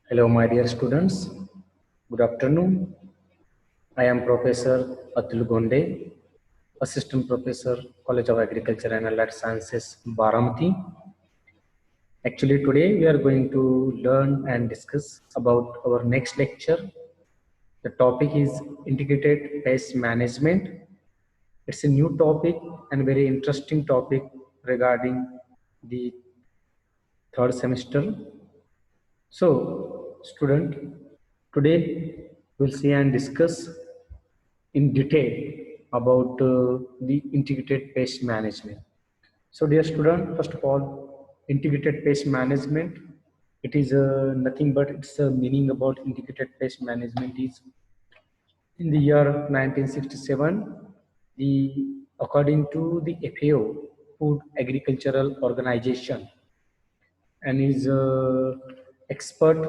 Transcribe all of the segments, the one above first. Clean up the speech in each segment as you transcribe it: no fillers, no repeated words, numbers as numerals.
Hello, my dear students. Good afternoon. I am Professor Atul Gonde, Assistant Professor, College of Agriculture and Allied Sciences, Baramati. Actually, today we are going to learn and discuss about our next lecture. The topic is Integrated Pest Management. It's a new topic and very interesting topic regarding the third semester. So, student, today we'll see and discuss in detail about the integrated pest management. So, dear student, first of all, integrated pest management, it is nothing but its meaning about integrated pest management is in the year 1967, according to the FAO, Food Agricultural Organization, and is expert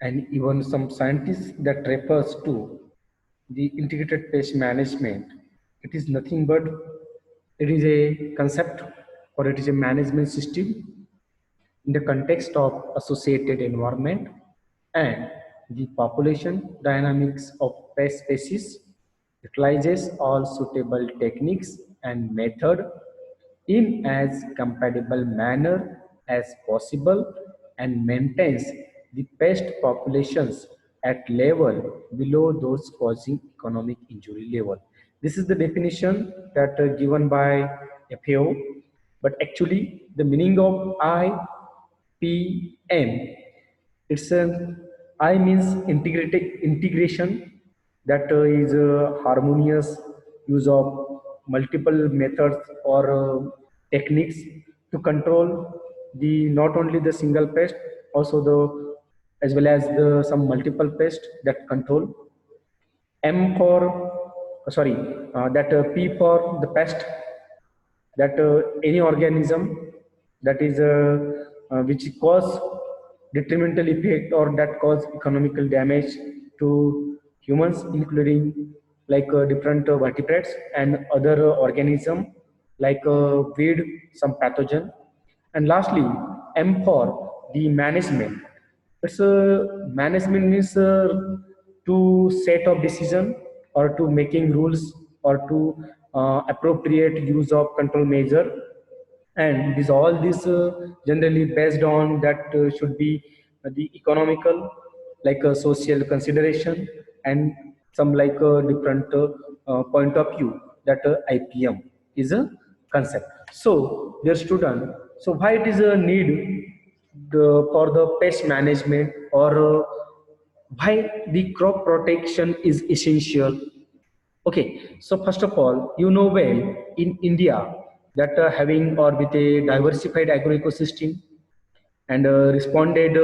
and even some scientists that refers to the integrated pest management. It is nothing but it is a concept or it is a management system in the context of associated environment and the population dynamics of pest species, utilizes all suitable techniques and method in as compatible manner as possible and maintains the pest populations at level below those causing economic injury level. This is the definition that given by FAO, but actually the meaning of IPM, it's an I means integrated integration that is harmonious use of multiple methods or techniques to control the not only the single pest, also the as well as the some multiple pest that control. M for sorry that P for the pest, that any organism that is which cause detrimental effect or that cause economical damage to humans, including like different vertebrates and other organism like weed, some pathogen. And lastly, M for the management. It's management means to set of decision or to making rules or to appropriate use of control measure, and this all this generally based on that should be the economical like social consideration and some like different point of view that IPM is a concept. So dear student, so why it is a need for the pest management or why the crop protection is essential. Okay, so first of all, you know well in India that having or with a diversified agro ecosystem and responded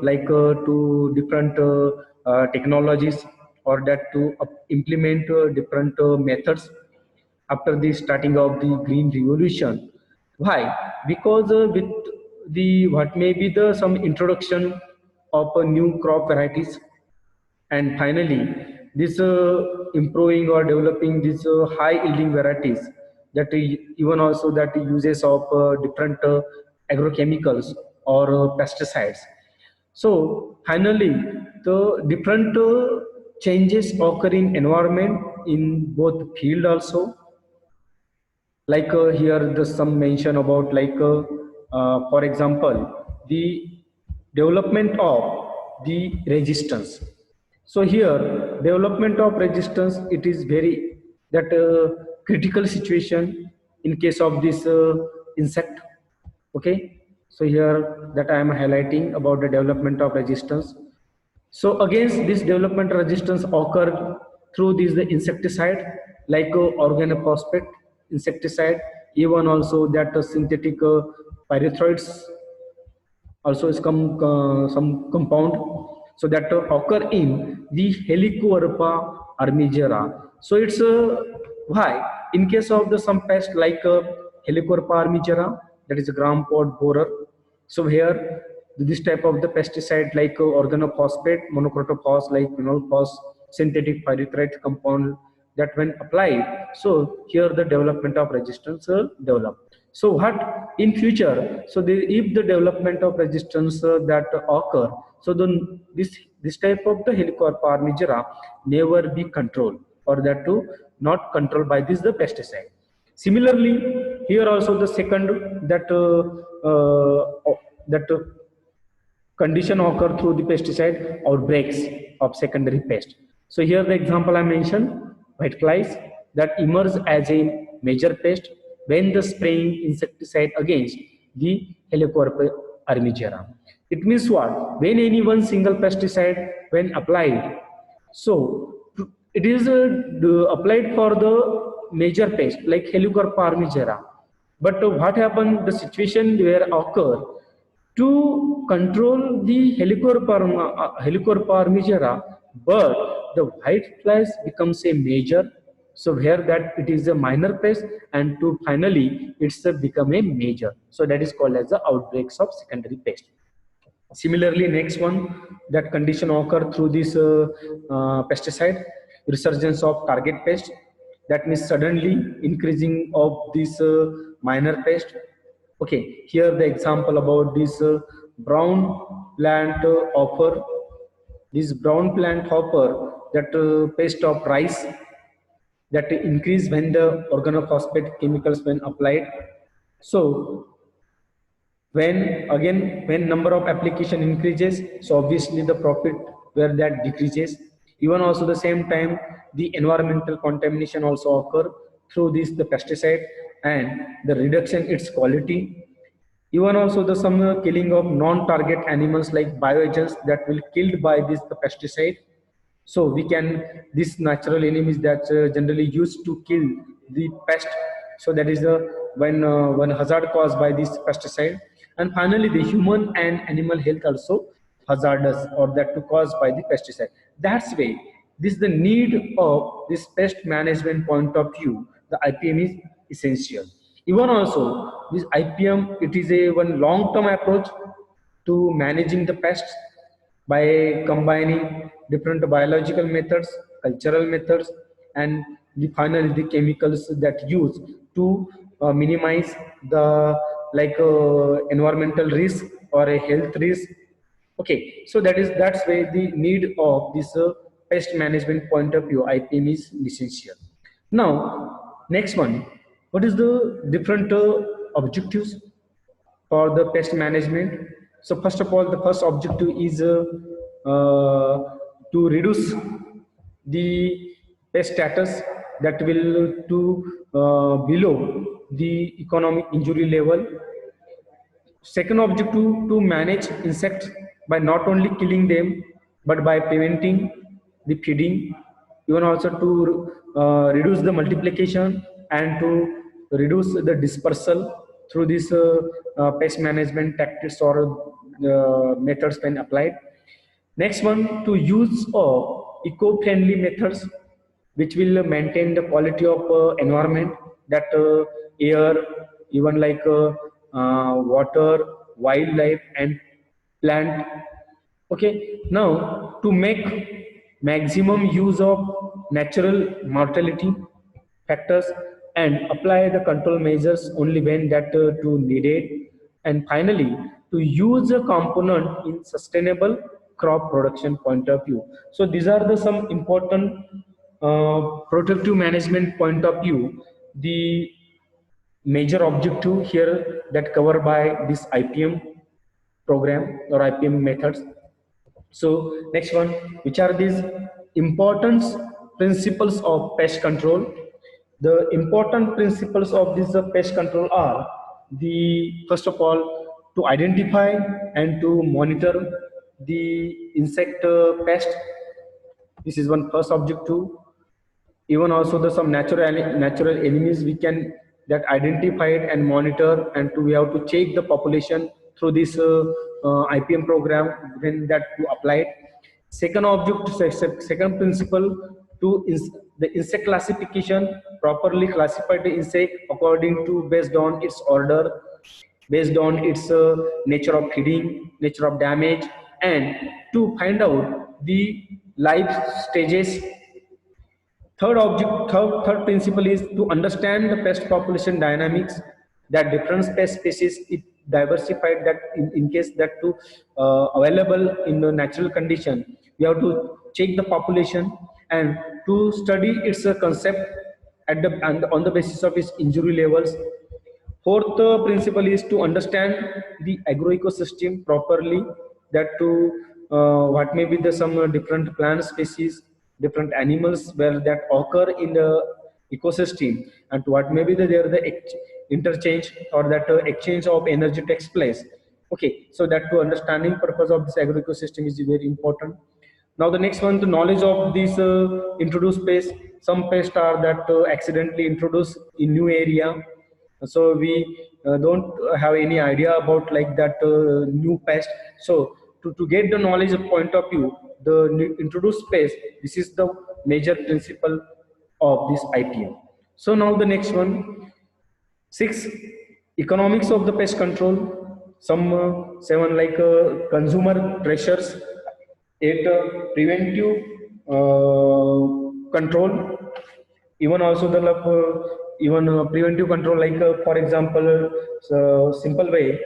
like to different technologies or that to implement different methods after the starting of the green revolution. Why? Because with the what may be the some introduction of new crop varieties, and finally this improving or developing these high yielding varieties that even also that uses of different agrochemicals or pesticides. So finally the different changes occur in environment in both field also, like here the some mention about like for example the development of the resistance. So here development of resistance, it is very that critical situation in case of this insect. Okay, so here that I am highlighting about the development of resistance. So against this development resistance occur through this the insecticide like organophosphate insecticide, even also that synthetic pyrethroids also is some compound, so that occur in the Helicoverpa armigera. So it's why in case of the some pest like Helicoverpa armigera, that is a gram pod borer. So here this type of the pesticide like organophosphate, monocrotophos like phenolphos, synthetic pyrethroid compound that when applied, so here the development of resistance develop. So what in future, so if the development of resistance that occur, so then this type of the Helicoverpa armigera never be controlled, or that too not controlled by this the pesticide. Similarly, here also the second that condition occur through the pesticide outbreaks of secondary pest. So here the example I mentioned, whiteflies that emerge as a major pest when the spraying insecticide against the Helicoverpa armigera. It means what? When any one single pesticide when applied, so it is applied for the major pest like Helicoverpa armigera. But what happened? The situation where occur to control the Helicoverpa armigera, but the white flies becomes a major. So here that it is a minor pest, and to finally it's become a major. So that is called as the outbreaks of secondary pest. Similarly, next one, that condition occur through this pesticide resurgence of target pest. That means suddenly increasing of this minor pest. Okay, here the example about this brown plant hopper. This brown plant hopper, that pest of rice that increase when the organophosphate chemicals when applied. So when number of application increases, so obviously the profit where that decreases. Even also the same time the environmental contamination also occur through this the pesticide, and the reduction its quality. Even also the some killing of non-target animals like bioagents that will killed by this the pesticide. So we can, this natural enemies that generally used to kill the pest. So that is the one hazard caused by this pesticide. And finally the human and animal health also hazardous, or that to caused by the pesticide. That's why this the need of this pest management point of view, the IPM is essential. Even also this IPM, it is a one long term approach to managing the pests by combining different biological methods, cultural methods, and finally the chemicals that use to minimize the environmental risk or a health risk. Okay, so that's why the need of this pest management point of view, IPM is essential. Now, next one, what is the different objectives for the pest management? So first of all, the first objective is to reduce the pest status that will to below the economic injury level. Second objective, to manage insects by not only killing them but by preventing the feeding, even also to reduce the multiplication and to reduce the dispersal through this pest management tactics or methods when applied. Next one, to use eco-friendly methods which will maintain the quality of environment, that air, even water, wildlife and plant. Okay, now to make maximum use of natural mortality factors and apply the control measures only when that to needed. And finally, to use a component in sustainable crop production point of view. So these are the some important protective management point of view, the major objective here that covered by this IPM program or IPM methods. So next one, which are these important principles of pest control? The important principles of this pest control are the first of all, to identify and to monitor the insect pest. This is one first objective. Even also the some natural enemies we can that identified and monitor, and to we have to check the population through this IPM program when that to apply it. Second object, second principle, to the insect classification, properly classify the insect according to based on its order, based on its nature of feeding, nature of damage, and to find out the life stages. Third principle is to understand the pest population dynamics that different species it diversified, that in case that to available in the natural condition, we have to check the population and to study its concept at the and on the basis of its injury levels. Fourth principle is to understand the agroecosystem properly, that to what may be the some different plant species, different animals where that occur in the ecosystem, and what may be there the interchange or that exchange of energy takes place. Okay, so that to understanding purpose of this agroecosystem is very important. Now the next one, the knowledge of these introduced pests. Some pests are that accidentally introduced in new area, so we don't have any idea about like that new pest. So to get the knowledge point of view, the new introduced pest, this is the major principle of this IPM. So now the next one, 6, economics of the pest control. Some 7, like consumer pressures. 8, preventive control. Even also the even preventive control, like for example, simple way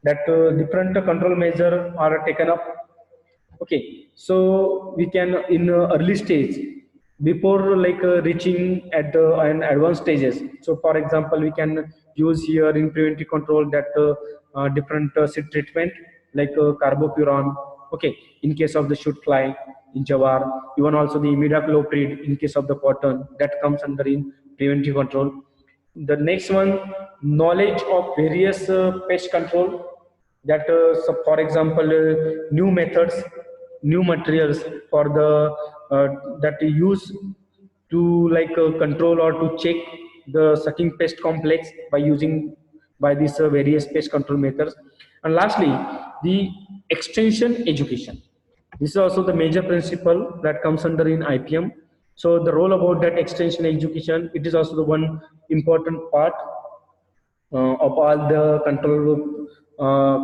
that different control measure are taken up. Okay, so we can in early stage before like reaching at an advanced stages. So for example, we can use here in preventive control that different seed treatment like carbopuran. Okay, in case of the shoot fly in jawar, even also the imidacloprid in case of the cotton, that comes under in preventive control. The next one, knowledge of various pest control, that so for example new methods, new materials for the that we use to like control or to check the sucking pest complex by using by these various pest control methods. And lastly, the extension education, this is also the major principle that comes under in IPM. So the role about that extension education, it is also the one important part of all the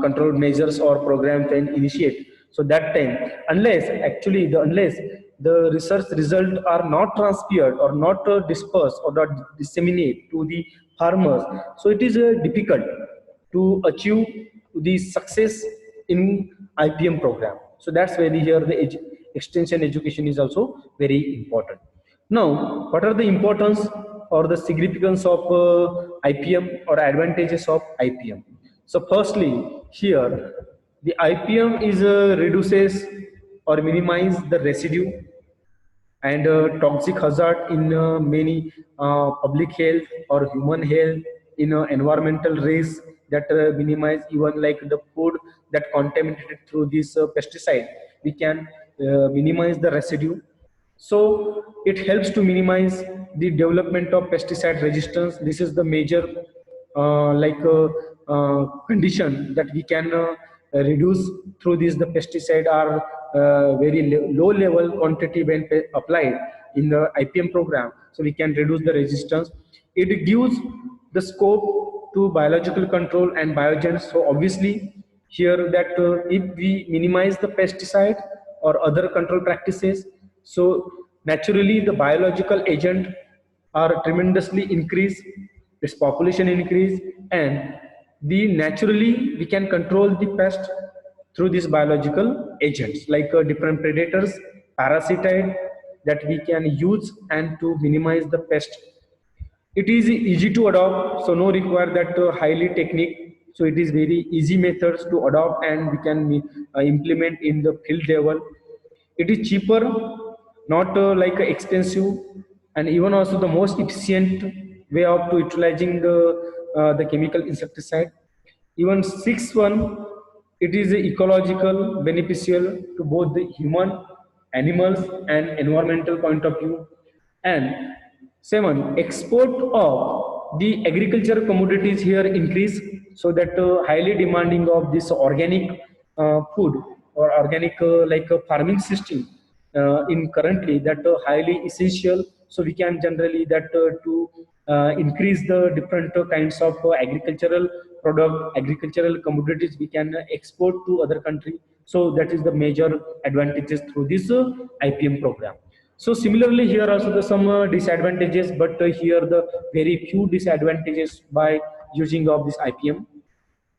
control measures or programs and initiate. So that time, unless actually unless the research result are not transferred or not dispersed or not disseminate to the farmers, so it is difficult to achieve the success in IPM program. So that's where here the extension education is also very important. Now, what are the importance or the significance of IPM or advantages of IPM? So, firstly, here the IPM is reduces or minimize the residue and toxic hazard in many public health or human health, in environmental risk, that minimize even like the food that contaminated through this pesticide, we can minimize the residue. So it helps to minimize the development of pesticide resistance. This is the major condition that we can reduce through this. The pesticide are very low level quantity when applied in the IPM program, so we can reduce the resistance. It gives the scope to biological control and biogens. So obviously here that if we minimize the pesticide or other control practices, so naturally the biological agent are tremendously increase, its population increase, and the naturally we can control the pest through these biological agents like different predators, parasiticide, that we can use and to minimize the pest. It is easy to adopt, so no require that highly technique. So it is very easy methods to adopt and we can implement in the field level. It is cheaper, not like expensive, and even also the most efficient way of to utilizing the chemical insecticide. Even sixth one, it is ecological beneficial to both the human, animals and environmental point of view. And 7, export of the agriculture commodities here increase, so that highly demanding of this organic food or organic farming system in currently that highly essential. So we can generally that to increase the different kinds of agricultural product, agricultural commodities we can export to other country. So that is the major advantages through this IPM program. So similarly here also the some disadvantages, but here the very few disadvantages by using of this IPM.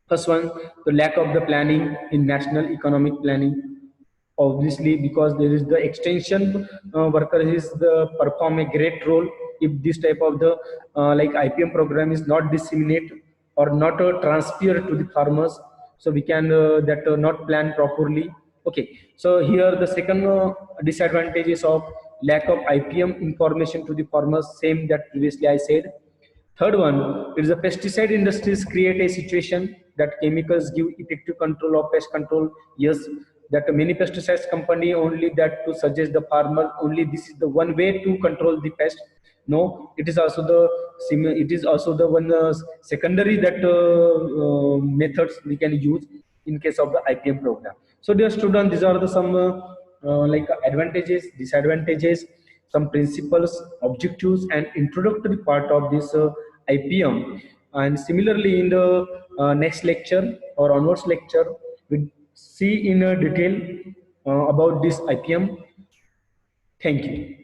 First one, the lack of the planning in national economic planning. Obviously, because there is the extension worker is the perform a great role if this type of the like IPM program is not disseminate or not transfer to the farmers. So we can that not plan properly. Okay, so here the second disadvantages of lack of IPM information to the farmers, same that previously I said. Third one is the pesticide industries create a situation that chemicals give effective control of pest control. Yes, that many pesticides company only that to suggest the farmer only this is the one way to control the pest. No, it is also the it is also the one secondary that methods we can use in case of the IPM program. So dear student, these are the some like advantages, disadvantages, some principles, objectives, and introductory part of this IPM. And similarly, in the next lecture or onwards lecture, we see in detail about this IPM. Thank you.